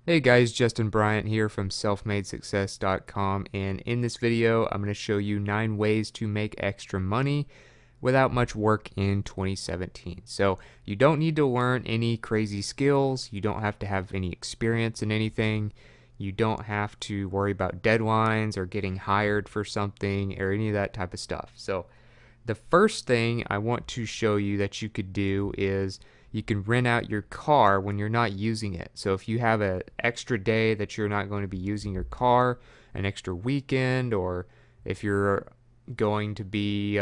Hey guys, Justin Bryant here from selfmadesuccess.com, and in this video I'm going to show you 9 ways to make extra money without much work in 2017. So you don't need to learn any crazy skills, you don't have to have any experience in anything, you don't have to worry about deadlines or getting hired for something or any of that type of stuff. So the first thing I want to show you that you could do is you can rent out your car when you're not using it. So if you have an extra day that you're not going to be using your car, an extra weekend, or if you're going to be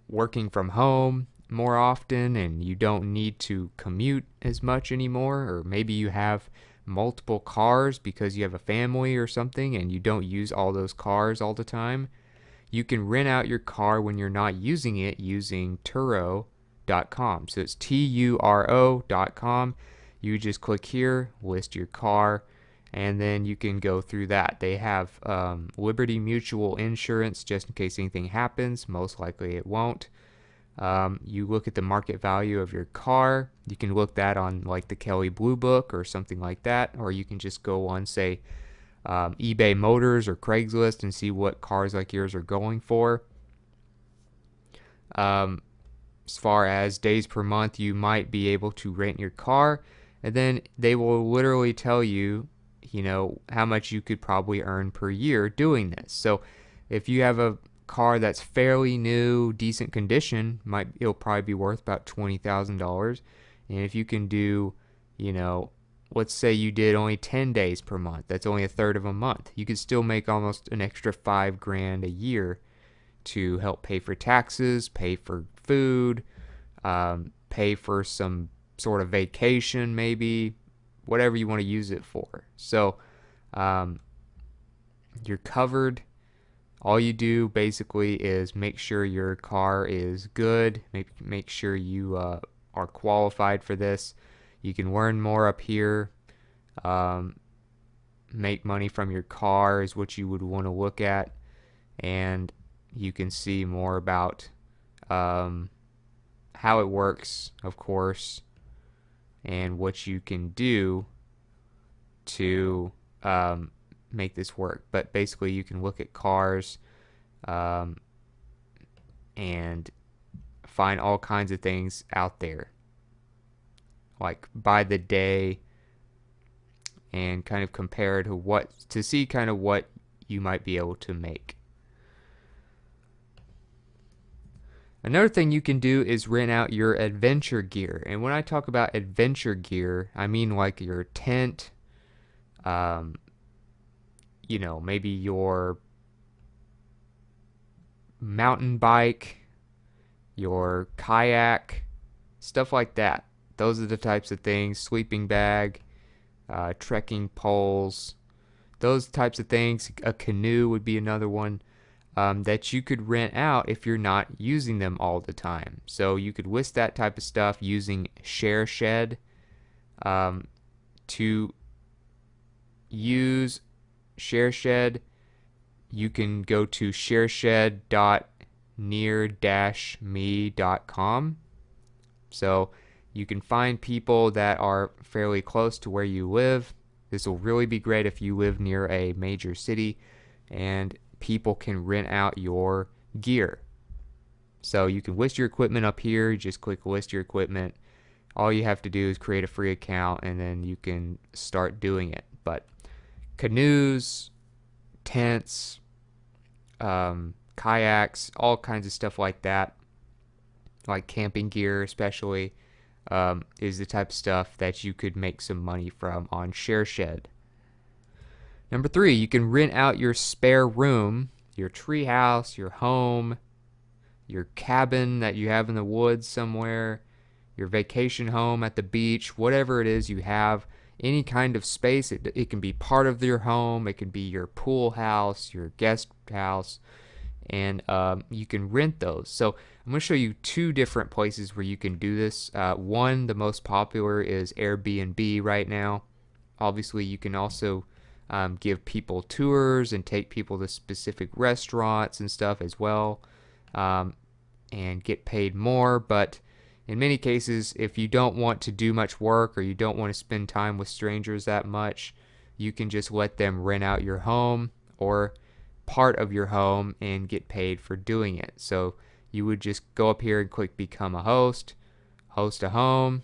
working from home more often and you don't need to commute as much anymore, or maybe you have multiple cars because you have a family or something and you don't use all those cars all the time, you can rent out your car when you're not using it using Turo.com. So it's Turo.com. You just click here, list your car, and then you can go through that. They have Liberty Mutual insurance just in case anything happens. Most likely it won't. You look at the market value of your car. You can look that on like the Kelley Blue Book or something like that, or you can just go on, say, eBay Motors or Craigslist and see what cars like yours are going for. Um, as far as days per month, you might be able to rent your car, and then they will literally tell you, how much you could probably earn per year doing this. So if you have a car that's fairly new, decent condition, it'll probably be worth about $20,000. And if you can do, you know, let's say you did only 10 days per month, that's only a third of a month. You could still make almost an extra 5 grand a year to help pay for taxes, pay for food, pay for some sort of vacation, maybe, whatever you want to use it for. So um, you're covered. All you do basically is make sure your car is good, make sure you are qualified for this. You can learn more up here. Um, make money from your car is what you would want to look at, and you can see more about um, how it works, of course, and what you can do to make this work. But basically, you can look at cars um, and find all kinds of things out there, like by the day, and kind of compare to see kind of what you might be able to make. Another thing you can do is rent out your adventure gear. And when I talk about adventure gear, I mean like your tent, um, maybe your mountain bike, your kayak, stuff like that. Those are the types of things. Sleeping bag, trekking poles, those types of things. A canoe would be another one. That you could rent out if you're not using them all the time. So you could list that type of stuff using ShareShed. To use ShareShed, you can go to shareshed.near-me.com. So you can find people that are fairly close to where you live. This will really be great if you live near a major city and people can rent out your gear. So you can list your equipment up here. You just click list your equipment. All you have to do is create a free account and then you can start doing it. But canoes, tents, kayaks, all kinds of stuff like that, like camping gear especially, is the type of stuff that you could make some money from on ShareShed. Number 3, you can rent out your spare room, your tree house, your home, your cabin that you have in the woods somewhere, your vacation home at the beach, whatever it is you have, any kind of space. It can be part of your home, it can be your pool house, your guest house, and you can rent those. So I'm going to show you 2 different places where you can do this. One, the most popular, is Airbnb right now. Obviously, you can also give people tours and take people to specific restaurants and stuff as well, and get paid more. But in many cases, if you don't want to do much work or you don't want to spend time with strangers that much, you can just let them rent out your home or part of your home and get paid for doing it. So you would just go up here and click become a host, host a home,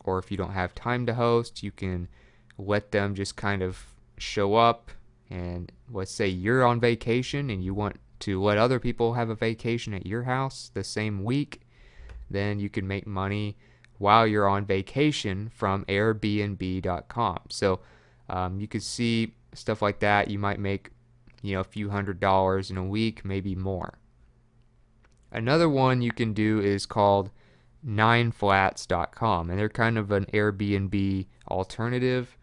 or if you don't have time to host, you can let them just kind of show up. And let's say you're on vacation and you want to let other people have a vacation at your house the same week, then you can make money while you're on vacation from Airbnb.com. So you could see stuff like that. You might make, a few $100s in a week, maybe more. Another one you can do is called 9flats.com, and they're kind of an Airbnb alternative.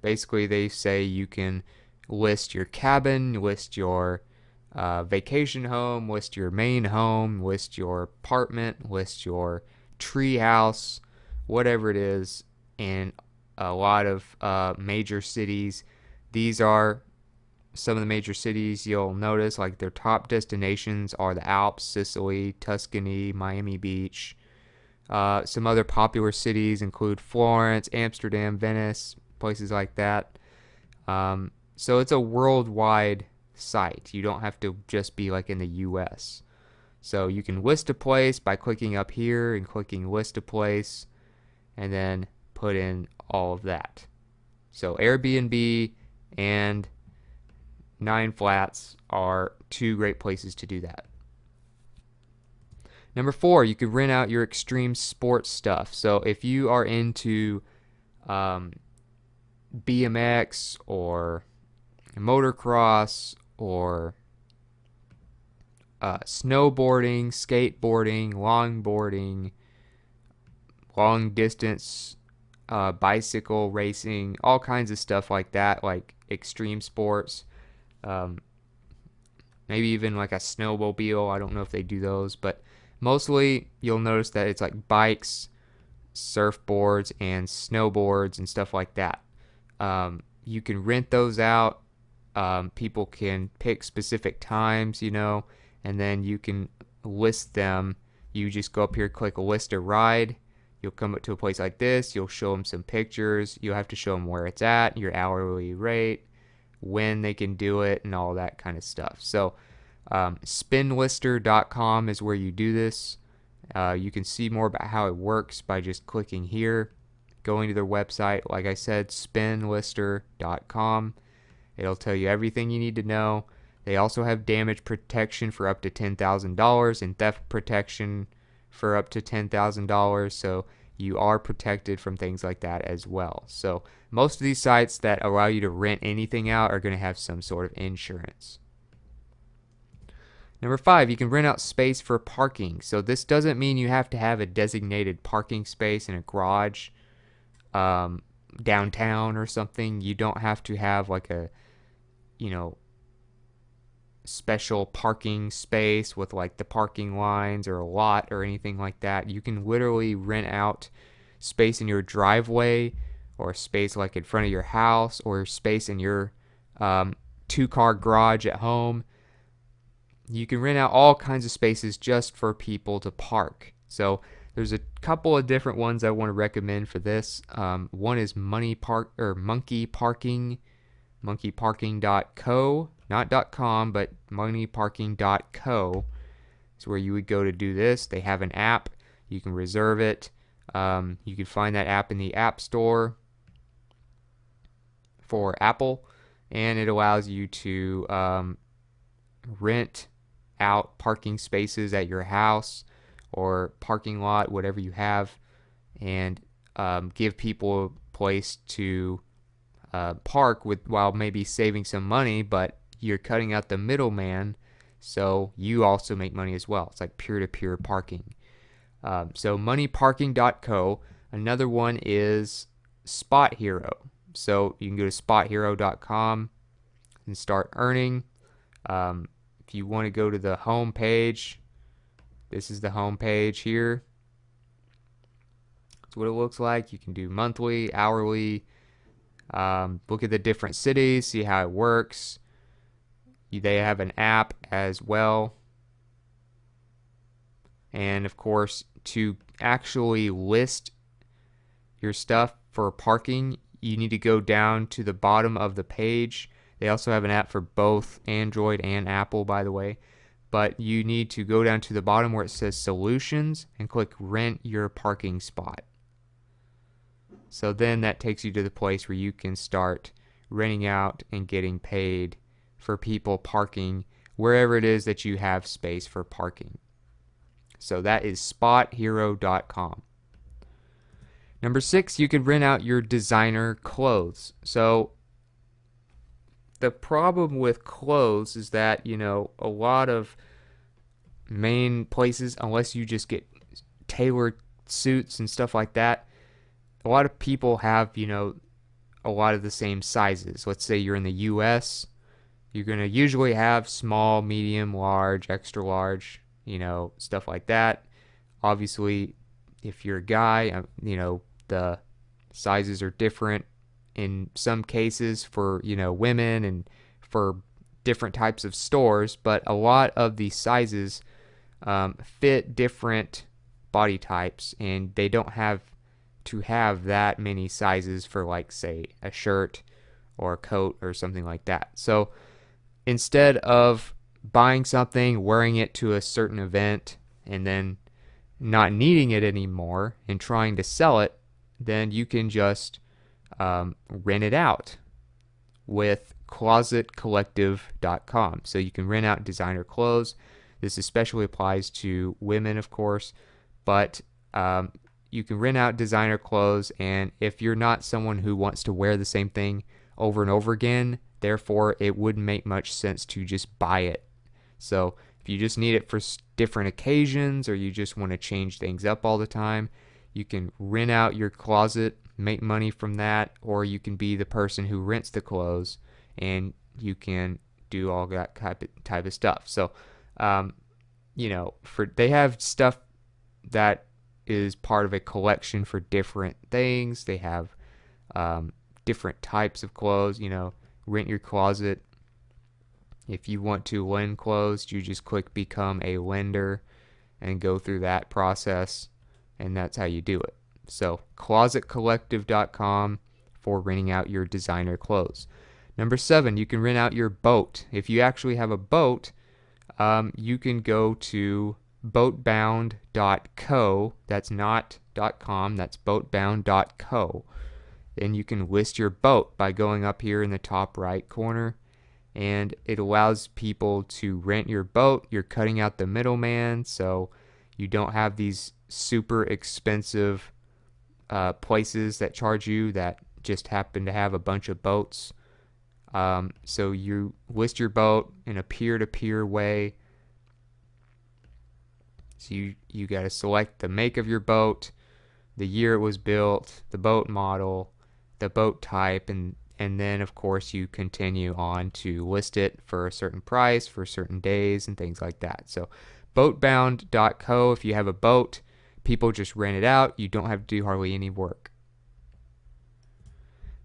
Basically, they say you can list your cabin, list your vacation home, list your main home, list your apartment, list your tree house, whatever it is, in a lot of major cities. These are some of the major cities you'll notice, like their top destinations are the Alps, Sicily, Tuscany, Miami Beach. Some other popular cities include Florence, Amsterdam, Venice, places like that. So it's a worldwide site. You don't have to just be like in the US. So you can list a place by clicking up here and clicking list a place and then put in all of that. So Airbnb and 9flats are two great places to do that. Number 4, you could rent out your extreme sports stuff. So if you are into BMX or motocross or snowboarding, skateboarding, longboarding, long distance bicycle racing, all kinds of stuff like that, like extreme sports. Maybe even like a snowmobile. I don't know if they do those, but mostly you'll notice that it's like bikes, surfboards, and snowboards and stuff like that. You can rent those out. People can pick specific times, and then you can list them. You just go up here, click list a ride. You'll come up to a place like this. You'll show them some pictures. You'll have to show them where it's at, your hourly rate, when they can do it, and all that kind of stuff. So spinlister.com is where you do this. You can see more about how it works by just clicking here, going to their website. Like I said, spinlister.com. It'll tell you everything you need to know. They also have damage protection for up to $10,000 and theft protection for up to $10,000. So you are protected from things like that as well. So most of these sites that allow you to rent anything out are going to have some sort of insurance. Number 5, you can rent out space for parking. So this doesn't mean you have to have a designated parking space in a garage downtown or something. You don't have to have like a, special parking space with like the parking lines or a lot or anything like that. You can literally rent out space in your driveway or space like in front of your house or space in your 2-car garage at home. You can rent out all kinds of spaces just for people to park. So there's a couple of different ones I want to recommend for this. One is Monkey Parking, monkeyparking.co, not .com, but monkeyparking.co is where you would go to do this. They have an app. You can reserve it. You can find that app in the App Store for Apple, and it allows you to rent out parking spaces at your house or parking lot, whatever you have, and give people a place to park with while maybe saving some money, but you're cutting out the middleman, so you also make money as well. It's like peer-to-peer parking. So moneyparking.co. Another one is Spot Hero. So you can go to spothero.com and start earning. If you want to go to the home page, this is the home page here. That's what it looks like. You can do monthly, hourly, look at the different cities, see how it works. They have an app as well. And of course, to actually list your stuff for parking, you need to go down to the bottom of the page. They also have an app for both Android and Apple, by the way. But you need to go down to the bottom where it says Solutions and click Rent Your Parking Spot. So then that takes you to the place where you can start renting out and getting paid for people parking wherever it is that you have space for parking. So that is spothero.com. Number 6, you can rent out your designer clothes. So the problem with clothes is that, a lot of main places, unless you just get tailored suits and stuff like that, a lot of people have, a lot of the same sizes. Let's say you're in the US, you're going to usually have small, medium, large, extra large, stuff like that. Obviously, if you're a guy, the sizes are different in some cases for, women and for different types of stores, but a lot of the sizes fit different body types, and they don't have to have that many sizes for, like, say, a shirt or a coat or something like that. So instead of buying something, wearing it to a certain event, and then not needing it anymore and trying to sell it, then you can just rent it out with closetcollective.com. So you can rent out designer clothes. This especially applies to women, of course, but you can rent out designer clothes, and if you're not someone who wants to wear the same thing over and over again, therefore it wouldn't make much sense to just buy it. So if you just need it for different occasions, or you just want to change things up all the time, you can rent out your closet, make money from that, or you can be the person who rents the clothes and you can do all that type of stuff. So they have stuff that is part of a collection for different things. They have different types of clothes. Rent your closet. If you want to lend clothes, you just click become a lender and go through that process, and that's how you do it. So closetcollective.com for renting out your designer clothes. Number 7, you can rent out your boat. If you actually have a boat, you can go to boatbound.co. That's not .com, that's boatbound.co. Then you can list your boat by going up here in the top right corner, and it allows people to rent your boat. You're cutting out the middleman, so you don't have these super expensive places that charge you that just happen to have a bunch of boats. So you list your boat in a peer-to-peer way. So you got to select the make of your boat, the year it was built, the boat model, the boat type, and then of course you continue on to list it for a certain price for certain days and things like that. So boatbound.co, if you have a boat, people just rent it out. You don't have to do hardly any work.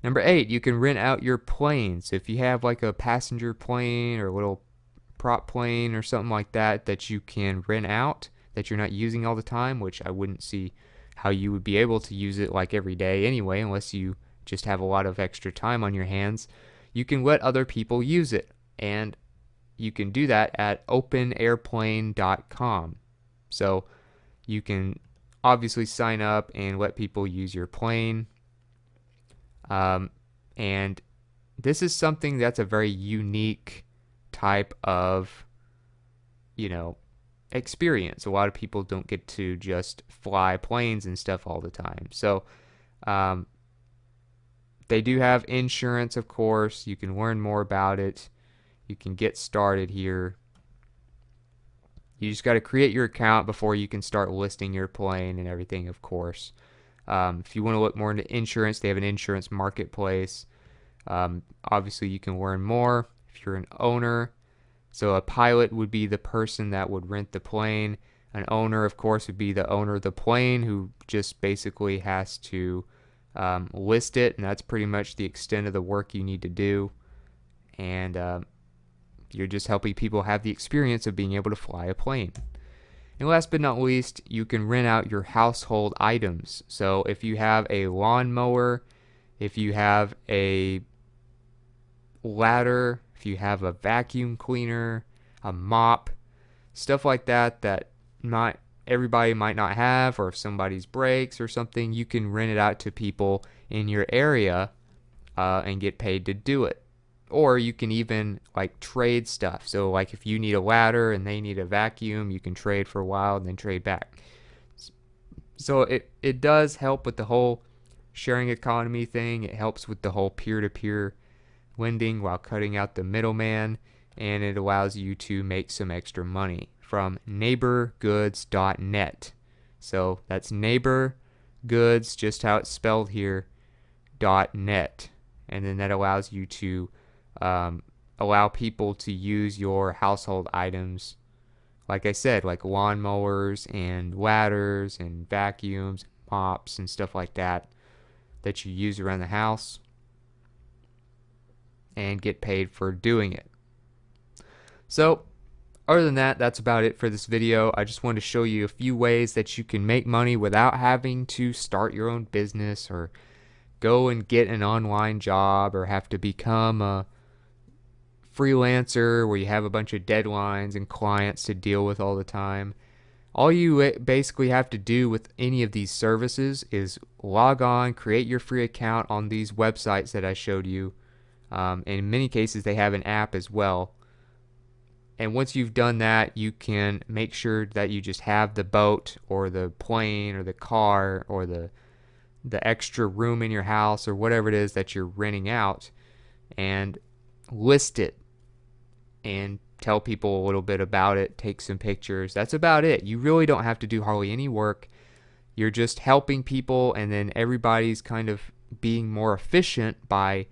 Number 8, you can rent out your planes. If you have like a passenger plane or a little prop plane or something like that that you can rent out that you're not using all the time, which I wouldn't see how you would be able to use it like every day anyway, unless you just have a lot of extra time on your hands, you can let other people use it. And you can do that at openairplane.com. So you can obviously sign up and let people use your plane. And this is something that's a very unique type of, experience. A lot of people don't get to just fly planes and stuff all the time. So they do have insurance, of course. You can learn more about it. You can get started here. You just got to create your account before you can start listing your plane and everything, of course. If you want to look more into insurance, they have an insurance marketplace. Obviously, you can learn more if you're an owner. So a pilot would be the person that would rent the plane. An owner, of course, would be the owner of the plane who just basically has to list it, and that's pretty much the extent of the work you need to do. And you're just helping people have the experience of being able to fly a plane. And last but not least, you can rent out your household items. So if you have a lawnmower, if you have a ladder, if you have a vacuum cleaner, a mop, stuff like that that not everybody might not have, or if somebody's breaks or something, you can rent it out to people in your area and get paid to do it. Or you can even like trade stuff. So like if you need a ladder and they need a vacuum, you can trade for a while and then trade back. So it does help with the whole sharing economy thing. It helps with the whole peer-to-peer lending while cutting out the middleman, and it allows you to make some extra money from neighborgoods.net. So that's neighborgoods, just how it's spelled here, .net. And then that allows you to allow people to use your household items, like I said, like lawnmowers and ladders and vacuums, mops and stuff like that that you use around the house, and get paid for doing it. So other than that, that's about it for this video. I just wanted to show you a few ways that you can make money without having to start your own business or go and get an online job or have to become a freelancer where you have a bunch of deadlines and clients to deal with all the time. All you basically have to do with any of these services is log on, create your free account on these websites that I showed you. In many cases, they have an app as well. And once you've done that, you can make sure that you just have the boat or the plane or the car or the extra room in your house or whatever it is that you're renting out, and list it and tell people a little bit about it, take some pictures. That's about it. You really don't have to do hardly any work. You're just helping people, and then everybody's kind of being more efficient by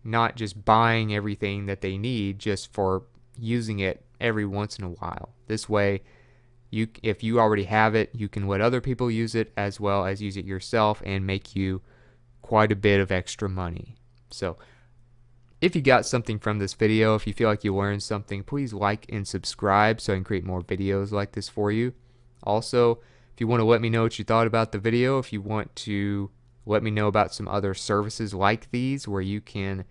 not just buying everything that they need just for using it every once in a while. This way, if you already have it, you can let other people use it as well as use it yourself and make you quite a bit of extra money. So if you got something from this video, if you feel like you learned something, please like and subscribe so I can create more videos like this for you. Also, if you want to let me know what you thought about the video, if you want to let me know about some other services like these where you can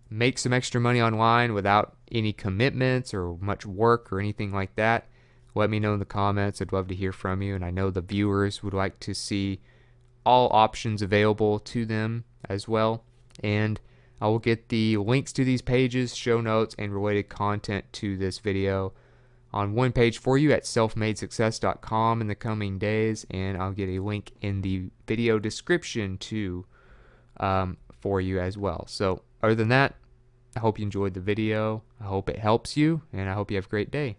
make some extra money online without any commitments or much work or anything like that, let me know in the comments. I'd love to hear from you, and I know the viewers would like to see all options available to them as well. And I will get the links to these pages, show notes, and related content to this video on one page for you at selfmadesuccess.com in the coming days, and I'll get a link in the video description too for you as well. So other than that, I hope you enjoyed the video. I hope it helps you, and I hope you have a great day.